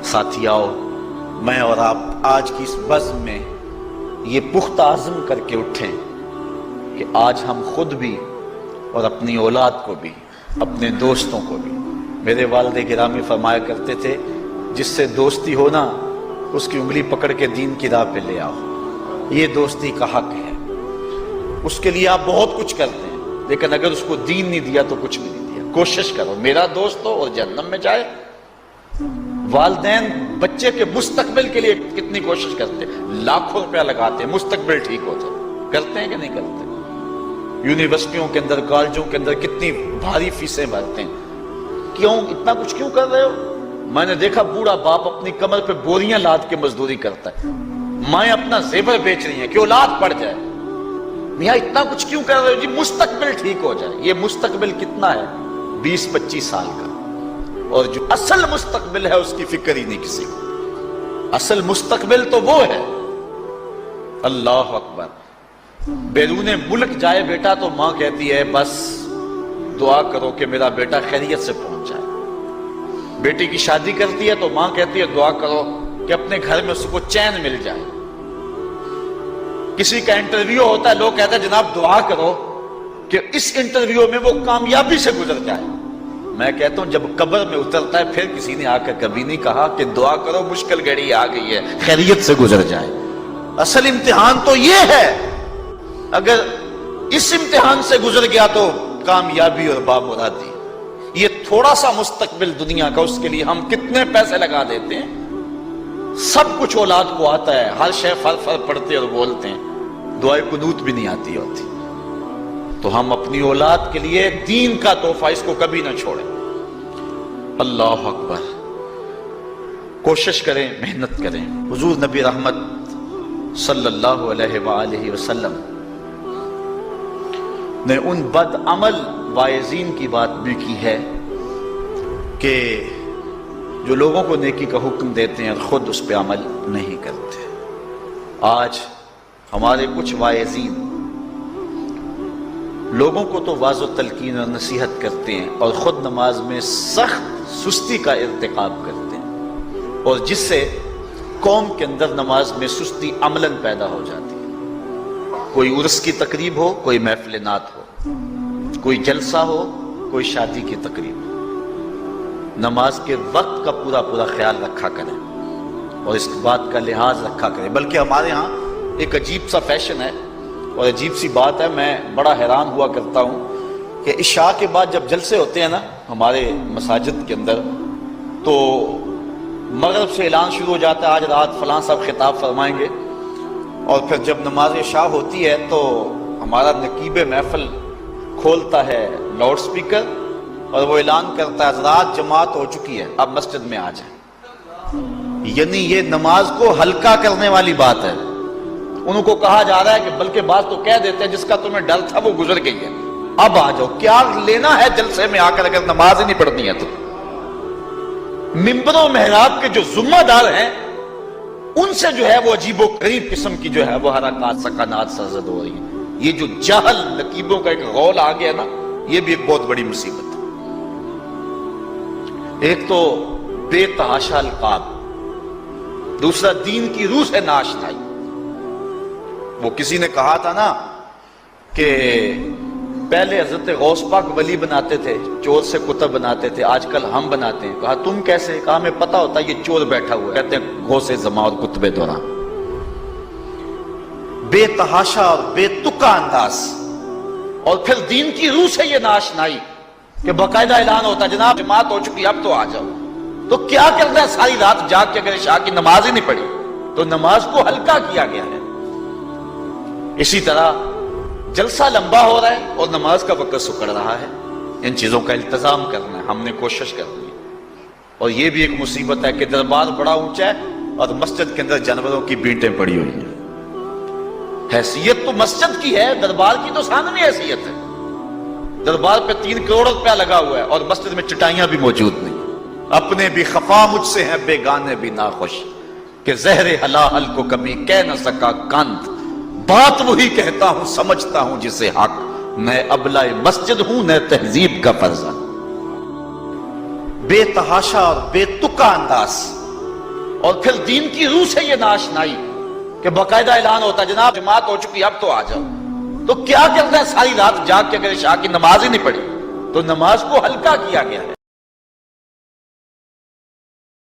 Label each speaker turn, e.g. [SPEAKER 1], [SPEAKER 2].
[SPEAKER 1] ساتھیاؤ، میں اور آپ آج کی اس بزم میں یہ پختہ عزم کر کے اٹھیں کہ آج ہم خود بھی اور اپنی اولاد کو بھی، اپنے دوستوں کو بھی، میرے والد گرامی فرمایا کرتے تھے جس سے دوستی ہو نا اس کی انگلی پکڑ کے دین کی راہ پہ لے آؤ، یہ دوستی کا حق ہے۔ اس کے لیے آپ بہت کچھ کرتے ہیں لیکن اگر اس کو دین نہیں دیا تو کچھ بھی نہیں دیا۔ کوشش کرو میرا دوست ہو اور جہنم میں جائے۔ والدین بچے کے مستقبل کے لیے کتنی کوشش کرتے ہیں، لاکھوں روپیہ لگاتے ہیں مستقبل ٹھیک ہو جائے، کرتے ہیں کہ نہیں کرتے؟ یونیورسٹیوں کے اندر، کالجوں کے اندر کتنی بھاری فیسیں بھرتے ہیں، کیوں اتنا کچھ کیوں کر رہے ہو؟ میں نے دیکھا بوڑھا باپ اپنی کمر پہ بوریاں لاد کے مزدوری کرتا ہے، مائیں اپنا زیور بیچ رہی ہیں کہ اولاد پڑ جائے۔ میاں اتنا کچھ کیوں کر رہے ہو؟ جی مستقبل ٹھیک ہو جائے۔ یہ مستقبل کتنا ہے؟ 20-25 سال کا، اور جو اصل مستقبل ہے اس کی فکر ہی نہیں کسی کو۔ اصل مستقبل تو وہ ہے، اللہ اکبر، بیرون ملک جائے بیٹا تو ماں کہتی ہے بس دعا کرو کہ میرا بیٹا خیریت سے پہنچ جائے۔ بیٹی کی شادی کرتی ہے تو ماں کہتی ہے دعا کرو کہ اپنے گھر میں اس کو چین مل جائے۔ کسی کا انٹرویو ہوتا ہے، لوگ کہتے ہیں جناب دعا کرو کہ اس انٹرویو میں وہ کامیابی سے گزر جائے۔ میں کہتا ہوں جب قبر میں اترتا ہے پھر کسی نے آ کر کبھی نہیں کہا کہ دعا کرو مشکل گھڑی آ گئی ہے خیریت سے گزر جائے۔ اصل امتحان تو یہ ہے، اگر اس امتحان سے گزر گیا تو کامیابی اور بامرادی۔ یہ تھوڑا سا مستقبل دنیا کا، اس کے لیے ہم کتنے پیسے لگا دیتے ہیں۔ سب کچھ اولاد کو آتا ہے، ہر شے فر فر پڑھتے اور بولتے ہیں، دعائے قنوت بھی نہیں آتی ہوتی۔ تو ہم اپنی اولاد کے لیے دین کا تحفہ اس کو کبھی نہ چھوڑیں۔ اللہ اکبر، کوشش کریں، محنت کریں۔ حضور نبی رحمت صلی اللہ علیہ وآلہ وسلم نے ان بد عمل واعظین کی بات بھی کی ہے کہ جو لوگوں کو نیکی کا حکم دیتے ہیں اور خود اس پہ عمل نہیں کرتے۔ آج ہمارے کچھ واعظین لوگوں کو تو واعظ و تلقین اور نصیحت کرتے ہیں اور خود نماز میں سخت سستی کا ارتکاب کرتے ہیں، اور جس سے قوم کے اندر نماز میں سستی عملاً پیدا ہو جاتی ہے۔ کوئی عرس کی تقریب ہو، کوئی محفل نعت ہو، کوئی جلسہ ہو، کوئی شادی کی تقریب ہو، نماز کے وقت کا پورا خیال رکھا کریں اور اس بات کا لحاظ رکھا کریں۔ بلکہ ہمارے ہاں ایک عجیب سا فیشن ہے اور عجیب سی بات ہے، میں بڑا حیران ہوا کرتا ہوں کہ عشاء کے بعد جب جلسے ہوتے ہیں نا ہمارے مساجد کے اندر، تو مغرب سے اعلان شروع ہو جاتا ہے آج رات فلاں صاحب خطاب فرمائیں گے، اور پھر جب نماز عشاء ہوتی ہے تو ہمارا نقیب محفل کھولتا ہے لاؤڈ سپیکر اور وہ اعلان کرتا ہے حضرات جماعت ہو چکی ہے، اب مسجد میں آ جائیں۔ یعنی یہ نماز کو ہلکا کرنے والی بات ہے۔ انہوں کو کہا جا رہا ہے کہ بلکہ بات تو کہہ دیتے ہیں جس کا تمہیں ڈر تھا وہ گزر گئی ہے، اب آ جاؤ۔ کیا لینا ہے جلسے میں آ کر اگر نماز ہی نہیں پڑھنی ہے تو؟ ممبر و محراب کے جو ذمہ دار ہیں ان سے جو ہے وہ عجیب و غریب قسم کی جو ہے وہ حرکات سکنات سرزد ہو رہی ہیں۔ یہ جو جہل نقیبوں کا ایک غول آ گیا نا، یہ بھی ایک بہت بڑی مصیبت ہے۔ ایک تو بے تحاشا القاب، دوسرا دین کی روح سے ناشنائی۔ وہ کسی نے کہا تھا نا کہ پہلے حضرت غوث پاک ولی بناتے تھے، چور سے کتب بناتے تھے، آج کل ہم بناتے ہیں۔ کہا تم کیسے؟ کہا ہمیں پتا ہوتا ہے یہ چور بیٹھا ہوا ہے، کہتے ہیں غوث زمان اور کتب دوران۔ بے تحاشا اور بے تکا انداز، اور پھر دین کی روح سے یہ ناشنائی کہ باقاعدہ اعلان ہوتا ہے جناب جماعت ہو چکی اب تو آ جاؤ۔ تو کیا کرنا ہے ساری رات جاگ کے اگر عشاء کی نماز ہی نہیں پڑھی تو نماز کو ہلکا کیا گیا ہے۔ اسی طرح جلسہ لمبا ہو رہا ہے اور نماز کا وقت سکڑ رہا ہے۔ ان چیزوں کا التزام کرنا ہے، ہم نے کوشش کرنی ہے۔ اور یہ بھی ایک مصیبت ہے کہ دربار بڑا اونچا ہے اور مسجد کے اندر جانوروں کی بینٹیں پڑی ہوئی ہیں۔ حیثیت تو مسجد کی ہے، دربار کی تو ثانوی حیثیت ہے۔ دربار پہ 3 کروڑ روپیہ لگا ہوا ہے اور مسجد میں چٹائیاں بھی موجود نہیں۔ اپنے بھی خفا مجھ سے ہیں بیگانے بھی ناخوش، کہ زہر حلال کو کبھی کہہ نہ سکا کند، بات وہی کہتا ہوں سمجھتا ہوں جسے حق، میں ابلہ مسجد ہوں نہ تہذیب کا فرزند۔ بے تحاشا اور بے تکا انداز، اور پھر دین کی روح سے یہ ناشنائی کہ باقاعدہ اعلان ہوتا جناب جماعت ہو چکی اب تو آ جاؤ۔ تو کیا کرنا ہے ساری رات جاگ کے اگر عشاء کی نماز ہی نہیں پڑھی تو نماز کو ہلکا کیا گیا ہے۔